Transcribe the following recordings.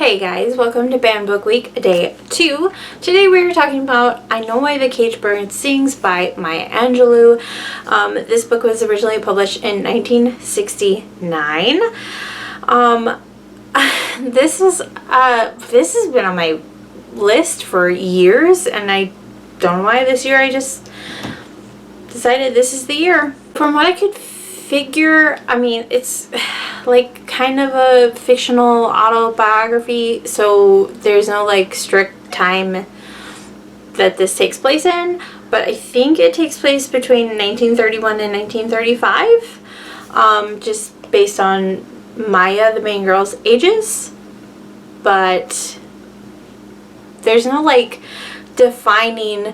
Hey guys, welcome to Banned Book Week, day 2. Today we are talking about I Know Why the Caged Bird Sings by Maya Angelou. This book was originally published in 1969. This has been on my list for years, and I don't know why this year I just decided this is the year. From what I could figure, I mean, it's like kind of a fictional autobiography, so there's no like strict time that this takes place in, but I think it takes place between 1931 and 1935, just based on Maya, the main girl's ages, but there's no like defining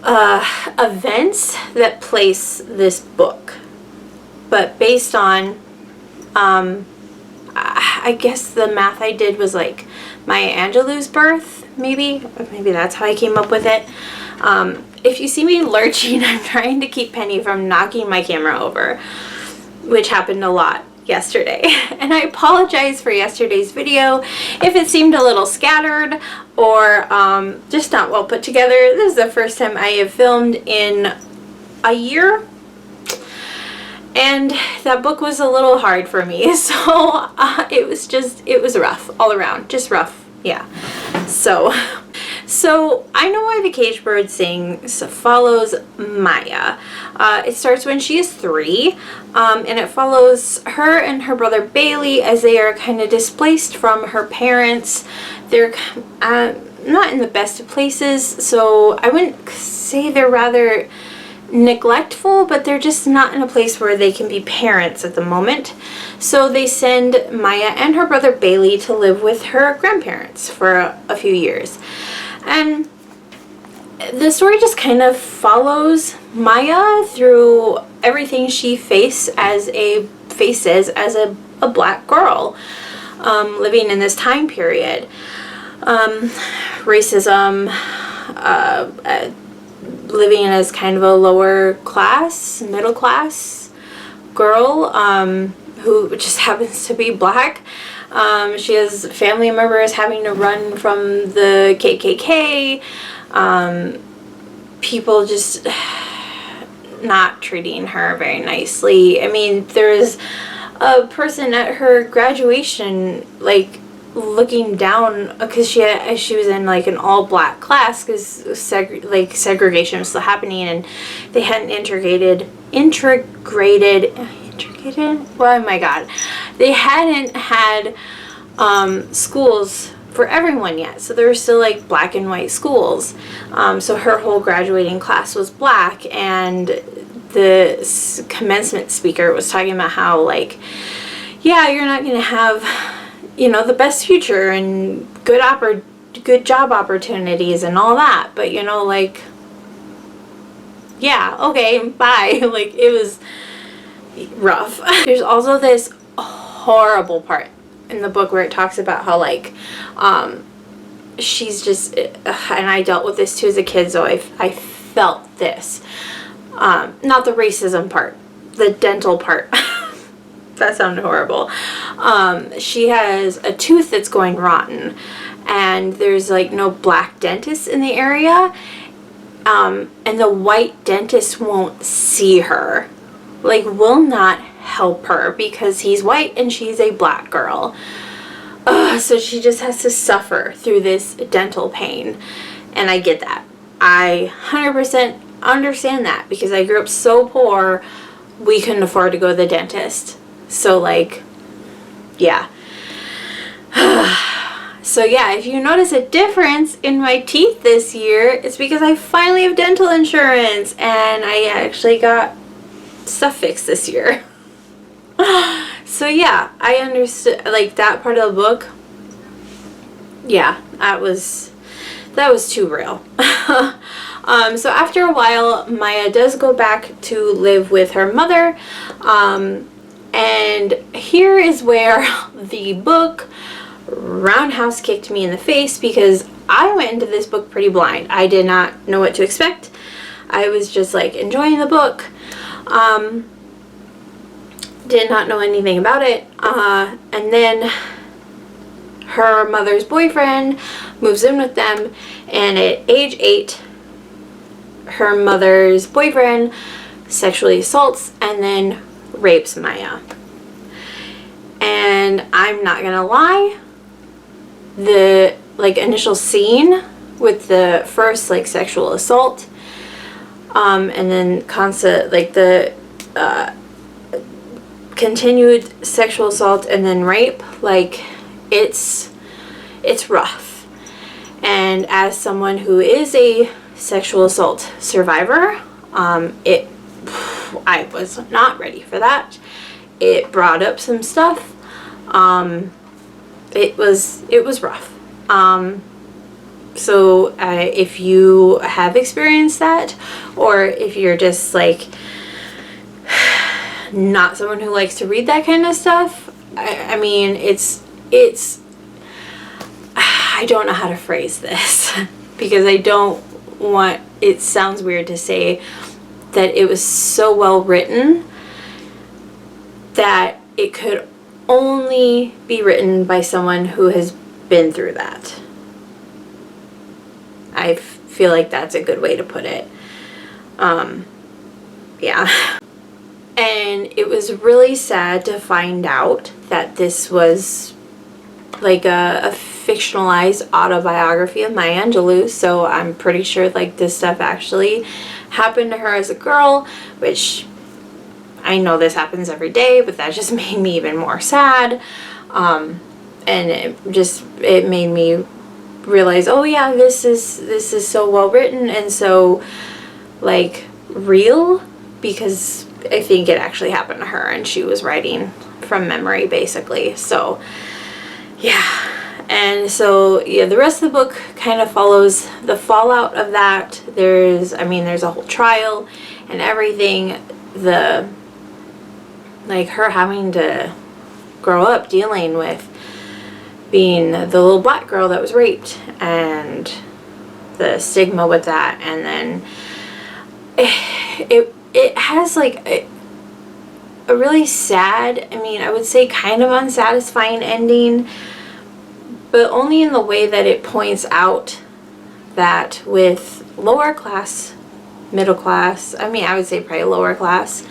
events that place this book. But based on, I guess the math I did was like Maya Angelou's birth, maybe that's how I came up with it. If you see me lurching, I'm trying to keep Penny from knocking my camera over, which happened a lot yesterday. And I apologize for yesterday's video if it seemed a little scattered or just not well put together. This is the first time I have filmed in a year. And that book was a little hard for me, so it was rough all around, just rough, yeah. So I Know Why the Caged Bird Sings follows Maya. It starts when she is 3, and it follows her and her brother Bailey as they are kind of displaced from her parents. They're not in the best of places, so I wouldn't say they're rather neglectful, but they're just not in a place where they can be parents at the moment. So they send Maya and her brother Bailey to live with her grandparents for a few years. And the story just kind of follows Maya through everything she faces as a black girl living in this time period. Racism, living as kind of a lower class, middle class girl who just happens to be black. She has family members having to run from the KKK. People just not treating her very nicely. I mean, there's a person at her graduation like looking down because she was in like an all black class because segregation was still happening and they hadn't integrated oh my god, they hadn't had schools for everyone yet, so there were still like black and white schools. So her whole graduating class was black, and the commencement speaker was talking about how like, yeah, you're not gonna have, you know, the best future and good job opportunities and all that, but you know, like, yeah, okay, bye. Like, it was rough. There's also this horrible part in the book where it talks about how like she's just, and I dealt with this too as a kid, so I felt this, not the racism part, the dental part. That sounded horrible. She has a tooth that's going rotten, and there's like no black dentist in the area, and the white dentist won't see her, like will not help her because he's white and she's a black girl. So she just has to suffer through this dental pain, and I get that. I 100% understand that because I grew up so poor we couldn't afford to go to the dentist. So like, yeah. So yeah, if you notice a difference in my teeth this year, it's because I finally have dental insurance and I actually got stuff fixed this year. So yeah, I understood like that part of the book. Yeah, that was too real. So after a while, Maya does go back to live with her mother. And here is where the book roundhouse kicked me in the face, because I went into this book pretty blind. I did not know what to expect. I was just like enjoying the book. Did not know anything about it. And then her mother's boyfriend moves in with them, and at age 8, her mother's boyfriend sexually assaults and then rapes Maya. And I'm not gonna lie, the initial scene with the first sexual assault, and then the continued sexual assault and then rape, it's rough. And as someone who is a sexual assault survivor, I was not ready for that. It brought up some stuff. It was rough. So if you have experienced that, or if you're just not someone who likes to read that kind of stuff, I mean, it's I don't know how to phrase this because I don't want, it sounds weird to say that it was so well written that it could only be written by someone who has been through that. I feel like that's a good way to put it. Yeah. And it was really sad to find out that this was a fictionalized autobiography of Maya Angelou. So I'm pretty sure this stuff actually happened to her as a girl, which I know this happens every day, but that just made me even more sad. And it made me realize, oh yeah, this is so well written and so real, because I think it actually happened to her and she was writing from memory basically. So yeah. And so yeah, the rest of the book kind of follows the fallout of that. There's a whole trial and everything. Her having to grow up dealing with being the little black girl that was raped and the stigma with that, and then it has a really sad, I would say kind of unsatisfying ending, but only in the way that it points out that with lower class, middle class, I would say probably lower class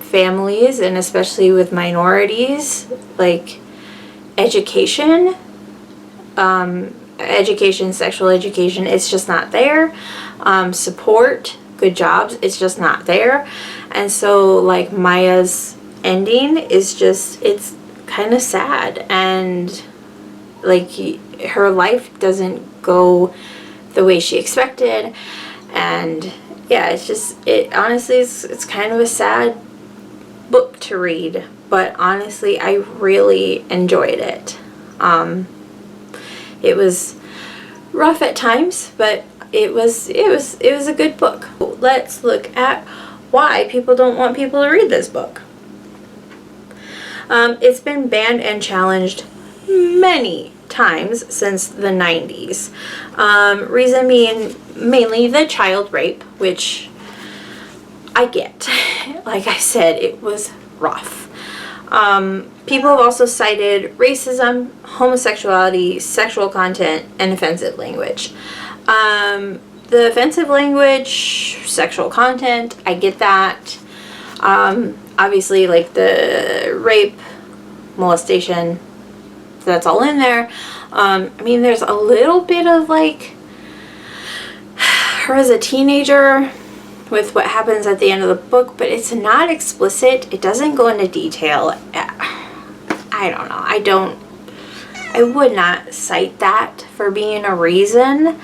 families, and especially with minorities, education, sexual education, it's just not there. Support, good jobs, it's just not there. And so Maya's ending is just, it's kind of sad, and her life doesn't go the way she expected, and yeah, it honestly it's kind of a sad book to read, but honestly I really enjoyed it. It was rough at times, but it was a good book. Let's look at why people don't want people to read this book. It's been banned and challenged many times since the 90s. Reason being mainly the child rape, which I get. Like I said, it was rough. People have also cited racism, homosexuality, sexual content, and offensive language. The offensive language, sexual content, I get that. Obviously, the rape, molestation, that's all in there. There's a little bit of her as a teenager with what happens at the end of the book, but it's not explicit. It doesn't go into detail. I don't know. I would not cite that for being a reason.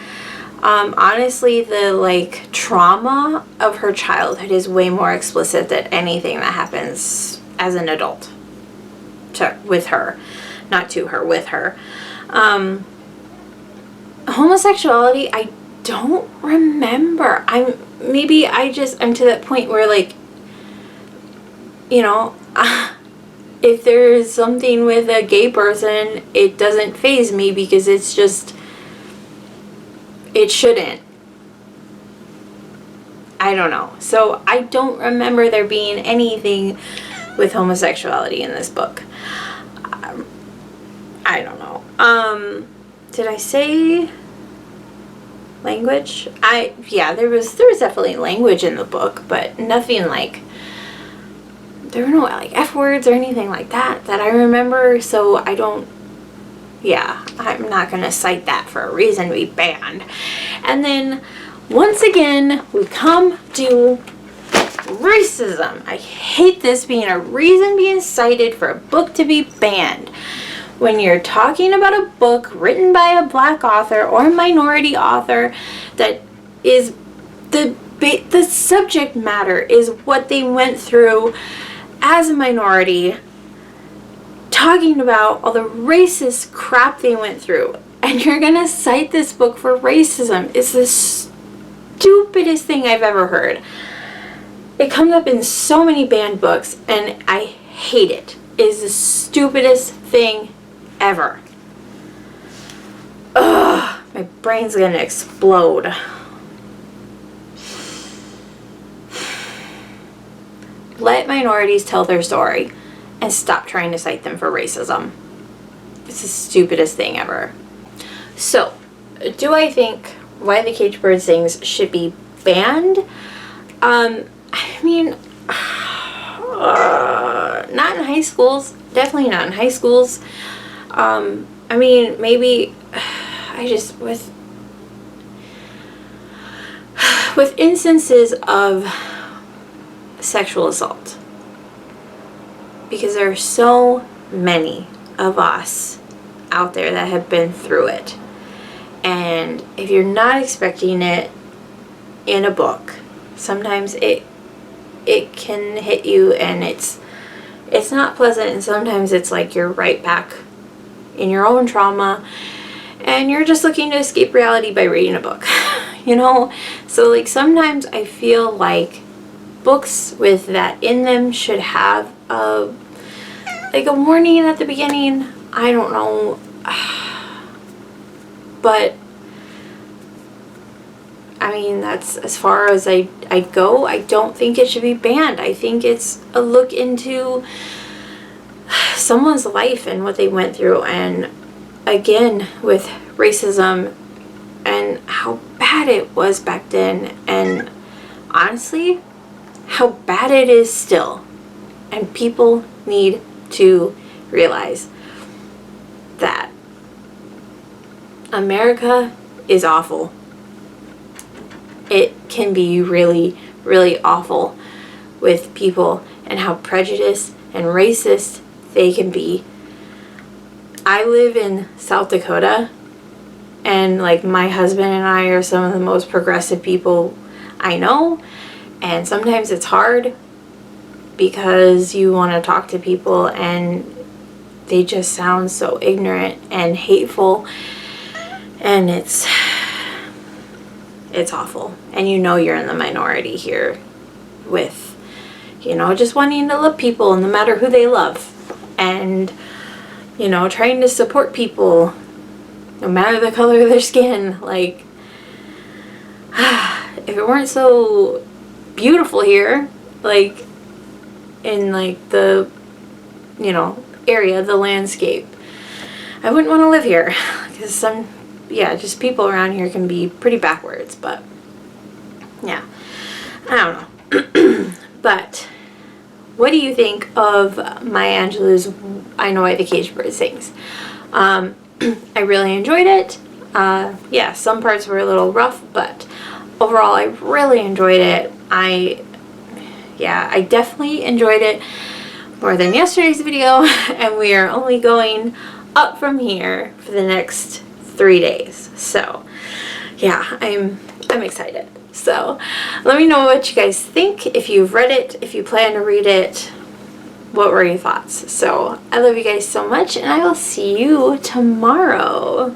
Honestly, the trauma of her childhood is way more explicit than anything that happens as an adult with her. Not to her, with her. Homosexuality, I don't remember. I'm to that point where if there's something with a gay person, it doesn't faze me because it's just, it shouldn't. I don't know. So I don't remember there being anything with homosexuality in this book. I don't know. Did I say language? Yeah, there was definitely language in the book, but nothing like, there were no like F words or anything like that I remember, so I don't, yeah, I'm not gonna cite that for a reason to be banned. And then once again, we come to racism. I hate this being a reason being cited for a book to be banned. When you're talking about a book written by a black author or a minority author that is the subject matter is what they went through as a minority, talking about all the racist crap they went through, and you're gonna cite this book for racism is the stupidest thing I've ever heard. It comes up in so many banned books, and I hate it. It is the stupidest thing ever. Ugh, my brain's gonna explode. Let minorities tell their story and stop trying to cite them for racism. It's the stupidest thing ever. So, do I think Why the Caged Bird Sings should be banned? I mean, not in high schools. Definitely not in high schools. I mean, maybe I just, with instances of sexual assault, because there are so many of us out there that have been through it, and if you're not expecting it in a book, sometimes it can hit you, and it's not pleasant, and sometimes it's like you're right back in your own trauma, and you're just looking to escape reality by reading a book, you know? So like sometimes I feel like books with that in them should have a warning at the beginning. I don't know, but I mean, that's as far as I'd go. I don't think it should be banned. I think it's a look into someone's life and what they went through, and again with racism and how bad it was back then, and honestly how bad it is still. And people need to realize that America is awful. It can be really, really awful with people and how prejudiced and racist they can be. I live in South Dakota, and like my husband and I are some of the most progressive people I know, and sometimes it's hard because you want to talk to people and they just sound so ignorant and hateful, and it's awful. And you know you're in the minority here with, you know, just wanting to love people no matter who they love, and, you know, trying to support people no matter the color of their skin. Like, if it weren't so beautiful here, like in like the, you know, area, the landscape, I wouldn't want to live here, because just people around here can be pretty backwards. But yeah, I don't know. But what do you think of Maya Angelou's I Know Why the Caged Bird Sings? I really enjoyed it. Yeah, some parts were a little rough, but overall I really enjoyed it. I definitely enjoyed it more than yesterday's video, and we are only going up from here for the next 3 days. So yeah, I'm excited. So let me know what you guys think, if you've read it, if you plan to read it, what were your thoughts? So I love you guys so much, and I will see you tomorrow.